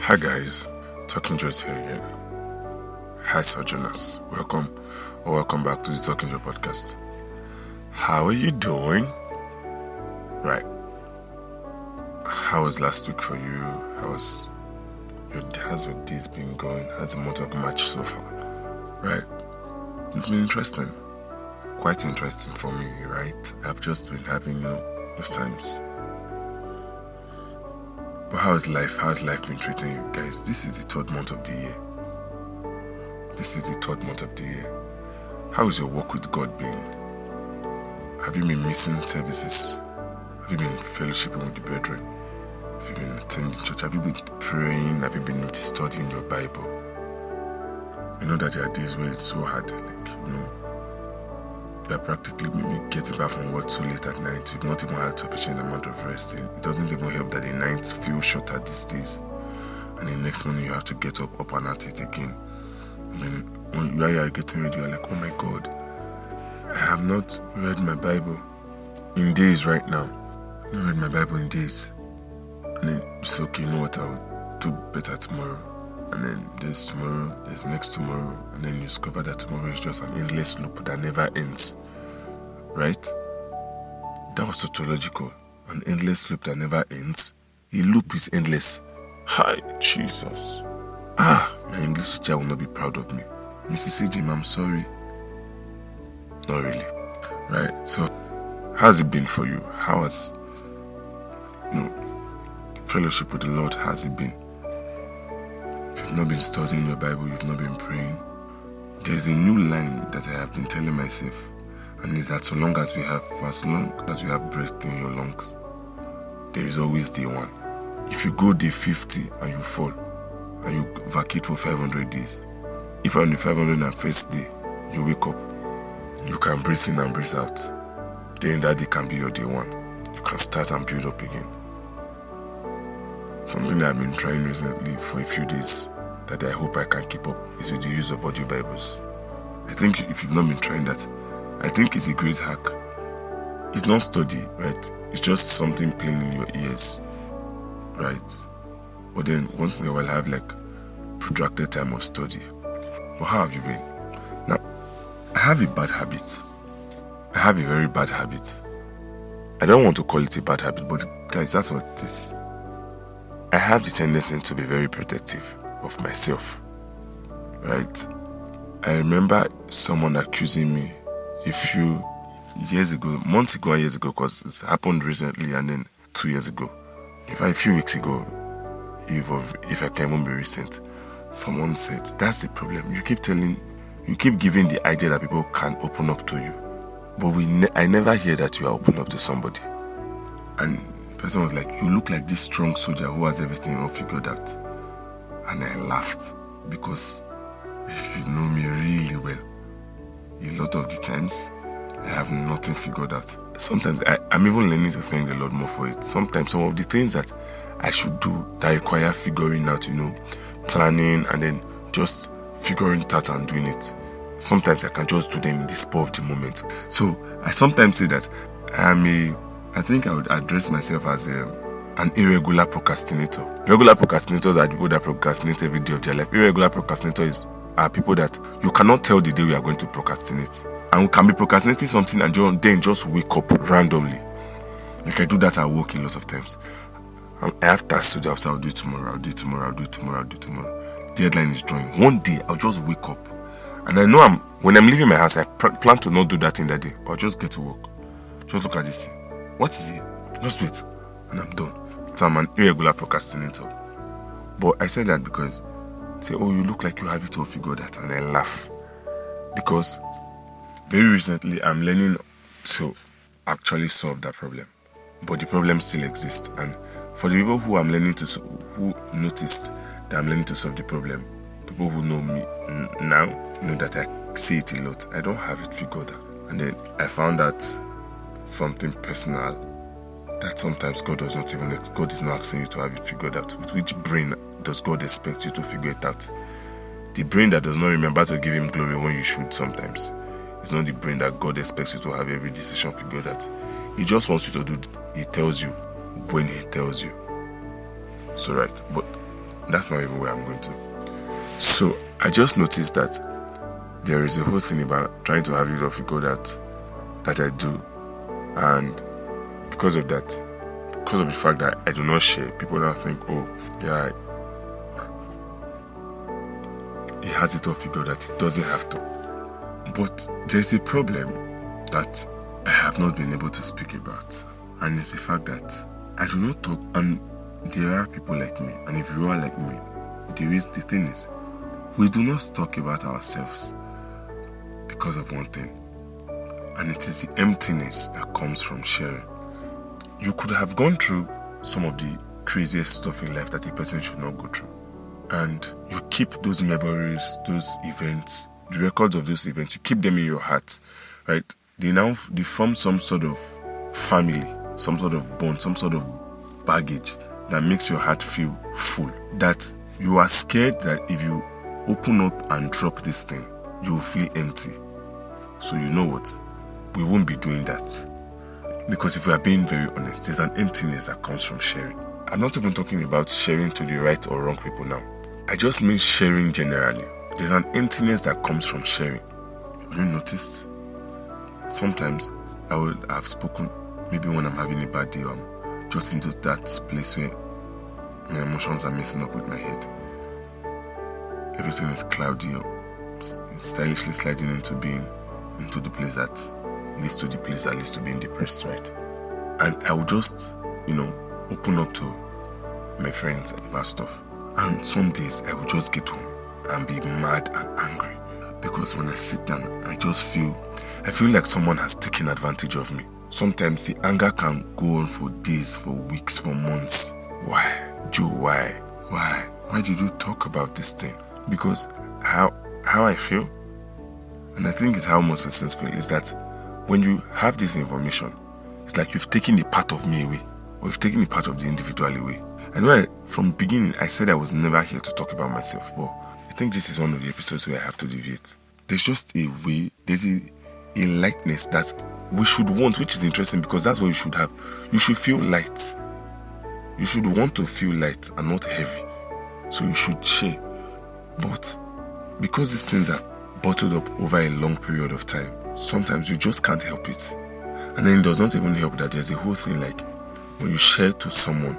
Hi guys, Talking Joyce here again. Hi Sir Jonas, welcome back to the Talking Joy podcast. How are you doing? Right. How was last week for you? How's your date been going? How's the month of March so far? Right. It's been interesting. Quite interesting for me, right? I've just been having, those times. But how's life? How's life been treating you guys? This is the third month of the year. How is your walk with God been? Have you been missing services? Have you been fellowshipping with the brethren? Have you been attending church? Have you been praying? Have you been studying your Bible? I know that there are days where it's so hard, you are practically maybe getting back from work so late at night. You've not even had sufficient amount of rest. It doesn't even help that the nights feel shorter these days. And the next morning you have to get up and at it again. And then when you are getting ready, you're like, oh my God, I have not read my Bible in days right now. I've not read my Bible in days. And then it's okay, you know what, I'll do better tomorrow. And then there's tomorrow, there's next tomorrow, and then you discover that tomorrow is just an endless loop that never ends. Right? That was tautological. An endless loop that never ends. A loop is endless. Hi, Jesus. My English teacher will not be proud of me. Mrs. Jim, I'm sorry. Not really. Right? So, how's it been for you? How has fellowship with the Lord, has it been? If you've not been studying your Bible, you've not been praying, there's a new line that I have been telling myself, and it's that for as long as you have breath in your lungs, there is always day one. If you go day 50 and you fall, and you vacate for 500 days, if on the 501st day, you wake up, you can breathe in and breathe out, then that day can be your day one. You can start and build up again. Something that I've been trying recently for a few days that I hope I can keep up is with the use of audio Bibles. I think if you've not been trying that, I think it's a great hack. It's not study, right? It's just something playing in your ears, right? But then once in a while have protracted time of study. But how have you been? Now, I have a bad habit. I have a very bad habit. I don't want to call it a bad habit, but guys, that's what it is. I have the tendency to be very protective of myself, right? I remember someone accusing me a few months ago and years ago, because it happened recently, and then 2 years ago. In fact, a few weeks ago, if I can even be recent, someone said, that's the problem. You keep giving the idea that people can open up to you, but I never hear that you are open up to somebody. And the person was like, you look like this strong soldier who has everything all figured out. And I laughed, because if you know me really well, a lot of the times I have nothing figured out. Sometimes I'm even learning to thank the Lord more for it. Sometimes some of the things that I should do that require figuring out, planning, and then just figuring it out and doing it, sometimes I can just do them in the spur of the moment. So I sometimes say that I think I would address myself as an irregular procrastinator. Regular procrastinators are people that procrastinate every day of their life. Irregular procrastinators are people that you cannot tell the day we are going to procrastinate. And we can be procrastinating something and then just wake up randomly. Like I do that at work a lot of times. I have tasks to do, so I'll do it tomorrow. Deadline is drawing. One day I'll just wake up. And I know when I'm leaving my house, I plan to not do that thing that day. But I'll just get to work. Just look at this thing. What is it? Just do it. And I'm done. So I'm an irregular procrastinator. But I said that because you look like you have it all figured out, and I laugh. Because very recently I'm learning to actually solve that problem. But the problem still exists. And for the people who noticed that I'm learning to solve the problem, people who know me now know that I say it a lot. I don't have it figured out. And then I found out something personal, that sometimes God is not asking you to have it figured out. With which brain does God expect you to figure it out? The brain that does not remember to give him glory when you should sometimes. It's not the brain that God expects you to have every decision figured out. He just wants you to do. He tells you when he tells you. So right, but That's not even where I'm going to. So I just noticed that there is a whole thing about trying to have rid of ego that I do, and because of that, because of the fact that I do not share, people now think, oh yeah, he has it all figured that he doesn't have to. But there's a problem that I have not been able to speak about, and it's the fact that I do not talk, and there are people like me, and if you are like me, the thing is, we do not talk about ourselves because of one thing, and it is the emptiness that comes from sharing. You could have gone through some of the craziest stuff in life that a person should not go through, and you keep those memories, those events, the records of those events, you keep them in your heart, right? They form some sort of family, some sort of bond, some sort of baggage that makes your heart feel full, that you are scared that if you open up and drop this thing, you will feel empty. So you know what? We won't be doing that. Because if we are being very honest, there's an emptiness that comes from sharing. I'm not even talking about sharing to the right or wrong people now. I just mean sharing generally. There's an emptiness that comes from sharing. Have you noticed? Sometimes I will have spoken, maybe when I'm having a bad day, I'm just into that place where my emotions are messing up with my head. Everything is cloudy, stylishly sliding into the place that leads to the place that leads to being depressed, right? And I will just, open up to my friends about stuff. And some days I will just get home and be mad and angry, because when I sit down, I feel like someone has taken advantage of me. Sometimes the anger can go on for days, for weeks, for months. Why? Joe, why? Why did you talk about this thing? Because how I feel, and I think it's how most persons feel, is that when you have this information, it's like you've taken a part of me away, or you've taken a part of the individual away. I know from the beginning I said I was never here to talk about myself, but I think this is one of the episodes where I have to deviate. There's just a way, there's a lightness that we should want, which is interesting, because that's what you should have. You should feel light. You should want to feel light and not heavy. So you should share. But because these things are bottled up over a long period of time, sometimes you just can't help it. And then it does not even help that there's a whole thing like when you share to someone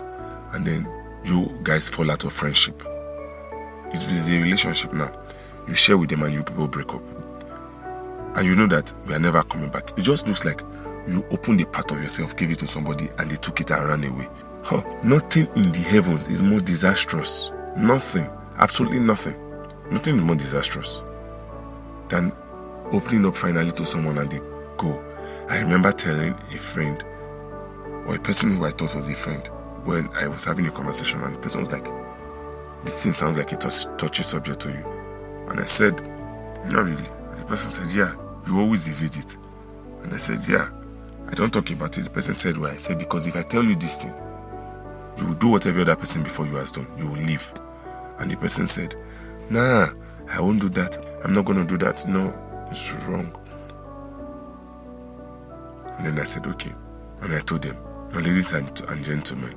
and then you guys fall out of friendship. It's a relationship now. You share with them and you people break up. And you know that we are never coming back. It just looks like you opened a part of yourself, gave it to somebody, and they took it and ran away. Nothing in the heavens is more disastrous. Nothing. Absolutely nothing. Nothing is more disastrous than opening up finally to someone and they go. I remember telling a friend, or a person who I thought was a friend, when I was having a conversation, and the person was like, this thing sounds like a touchy subject to you. And I said, not really. And the person said, yeah, you always evade it. And I said, yeah, I don't talk about it. The person said, why? I said, because if I tell you this thing, you will do what every other person before you has done. You will leave. And the person said, nah, I won't do that. I'm not going to do that. No, it's wrong. And then I said, okay. And I told them, ladies and gentlemen,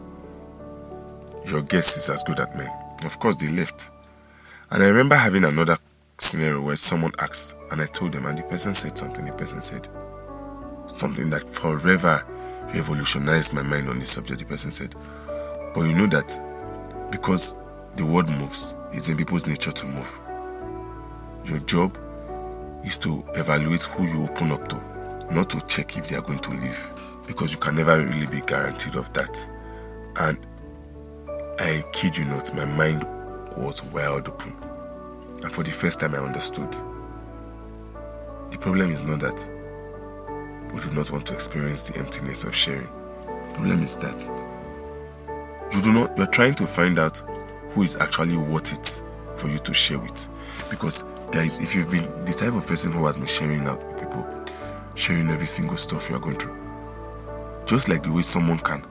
your guess is as good as mine. Of course, they left. And I remember having another scenario where someone asked, and I told them, and the person said something. The person said something that forever revolutionized my mind on this subject. The person said, but you know that because the world moves, it's in people's nature to move. Your job is to evaluate who you open up to, not to check if they are going to leave, because you can never really be guaranteed of that. And I kid you not, my mind was wide open. And for the first time I understood. The problem is not that we do not want to experience the emptiness of sharing. The problem is that you're trying to find out who is actually worth it for you to share with. Because guys, if you've been the type of person who has been sharing out with people, sharing every single stuff you are going through, just like the way someone can,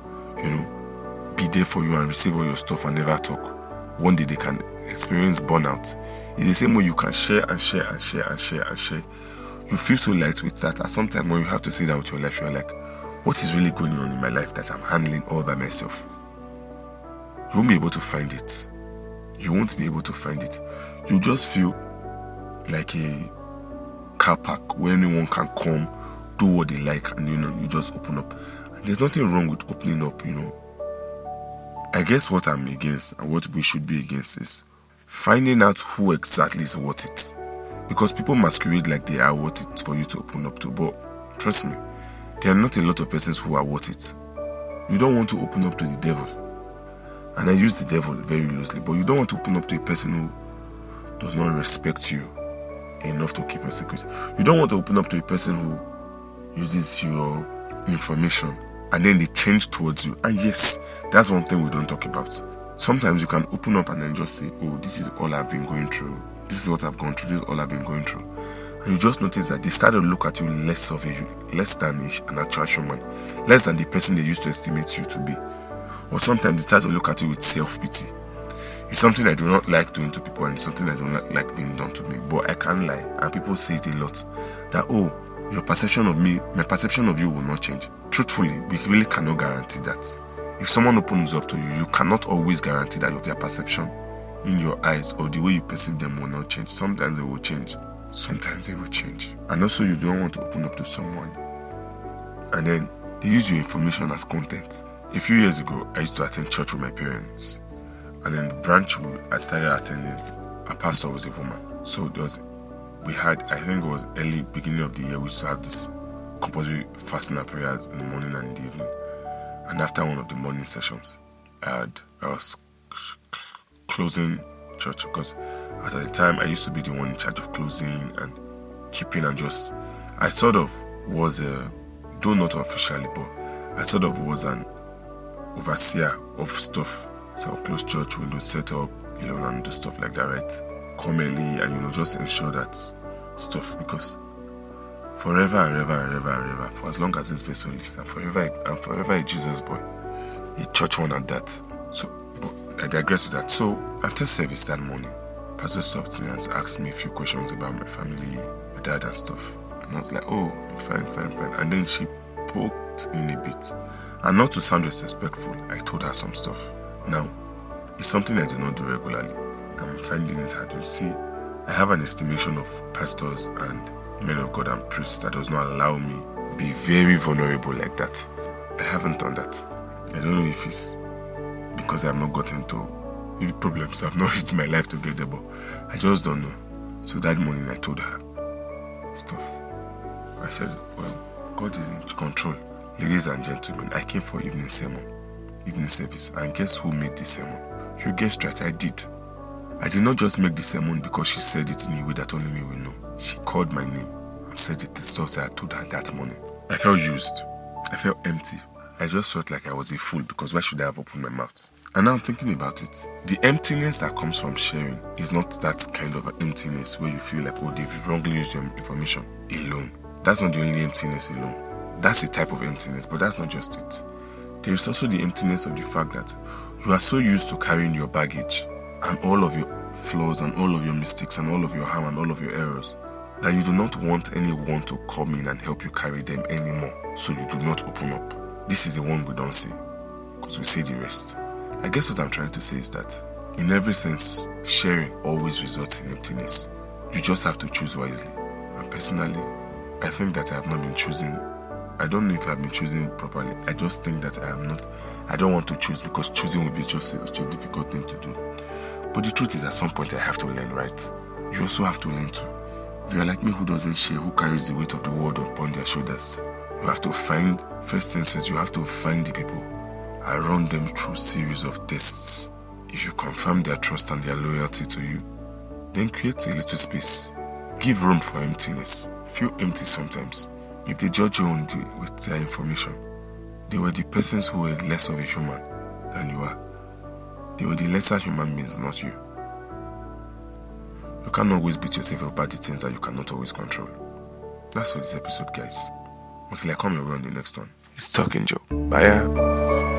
be there for you and receive all your stuff and never talk, one day they can experience burnout. It's the same way you can share and share and share and share and share. You feel so light with that. At some time when you have to sit down with your life, you're like, what is really going on in my life that I'm handling all by myself? You won't be able to find it. you won't be able to find it. You just feel like a car park where anyone can come, do what they like, and you just open up. And there's nothing wrong with opening up. I guess what I'm against and what we should be against is finding out who exactly is worth it. Because people masquerade like they are worth it for you to open up to. But trust me, there are not a lot of persons who are worth it. You don't want to open up to the devil. And I use the devil very loosely. But you don't want to open up to a person who does not respect you enough to keep a secret. You don't want to open up to a person who uses your information and then they change towards you. And yes, that's one thing we don't talk about. Sometimes you can open up and then just say, oh, this is all I've been going through. This is what I've gone through. This is all I've been going through. And you just notice that they start to look at you less than an actual human, less than the person they used to estimate you to be. Or sometimes they start to look at you with self-pity. It's something I do not like doing to people, and it's something I do not like being done to me. But I can't lie, and people say it a lot, that your perception of me, my perception of you will not change. Truthfully, we really cannot guarantee that. If someone opens up to you, you cannot always guarantee that their perception in your eyes or the way you perceive them will not change. Sometimes they will change. Sometimes they will change. And also, you don't want to open up to someone and then they use your information as content. A few years ago, I used to attend church with my parents. And then the branch I started attending, our pastor was a woman. So we had, I think it was early beginning of the year, we used to have this compulsory fasting and prayers in the morning and in the evening. And after one of the morning sessions, I was closing church, because at the time I used to be the one in charge of closing and keeping, and I sort of was though not officially, but I sort of was an overseer of stuff. So I'll close church windows, set up, and do stuff like that, right? Come early and just ensure that stuff, because forever and ever and ever and ever, for as long as this vessel lives, and forever a Jesus boy, a church one at that. So, but I digress with that. So after service that morning, Pastor stopped me and asked me a few questions about my family, my dad and stuff. And I was like, oh, I'm fine. And then she poked in a bit. And not to sound disrespectful, I told her some stuff. Now, it's something I do not do regularly. I'm finding it hard to see. I have an estimation of pastors and men of God and priests that does not allow me be very vulnerable like that. I haven't done that. I don't know if it's because I have not gotten to problems. I've not reached my life to get there, but I just don't know. So that morning I told her stuff. I said, well, God is in control. Ladies and gentlemen, I came for evening service, and guess who made the sermon? You guessed right, I did. I did not just make the sermon because she said it in a way that only me will know. She called my name and said it, the stuff that I told her that morning. I felt used. I felt empty. I just felt like I was a fool, because why should I have opened my mouth? And now I'm thinking about it. The emptiness that comes from sharing is not that kind of an emptiness where you feel like, oh, they've wrongly used your information alone. That's not the only emptiness alone. That's a type of emptiness, but that's not just it. There is also the emptiness of the fact that you are so used to carrying your baggage and all of your flaws and all of your mistakes and all of your harm and all of your errors, that you do not want anyone to come in and help you carry them anymore. So you do not open up. This is the one we don't see, because we see the rest. I guess what I'm trying to say is that in every sense, sharing always results in emptiness. You just have to choose wisely. And personally, I think that I have not been choosing. I don't know if I've been choosing properly. I just think that I am not. I don't want to choose, because choosing will be just such a difficult thing to do. But the truth is, at some point I have to learn, right? You also have to learn too. If you are like me, who doesn't share, who carries the weight of the world upon their shoulders, you have to find, first instance, you have to find the people and run them through a series of tests. If you confirm their trust and their loyalty to you, then create a little space. Give room for emptiness. Feel empty sometimes. If they judge you with their information, they were the persons who were less of a human than you are. They were the lesser human beings, not you. You can't always beat yourself about the things that you cannot always control. That's for this episode, guys. Until I come your way on the next one. It's Talking Joe. Bye.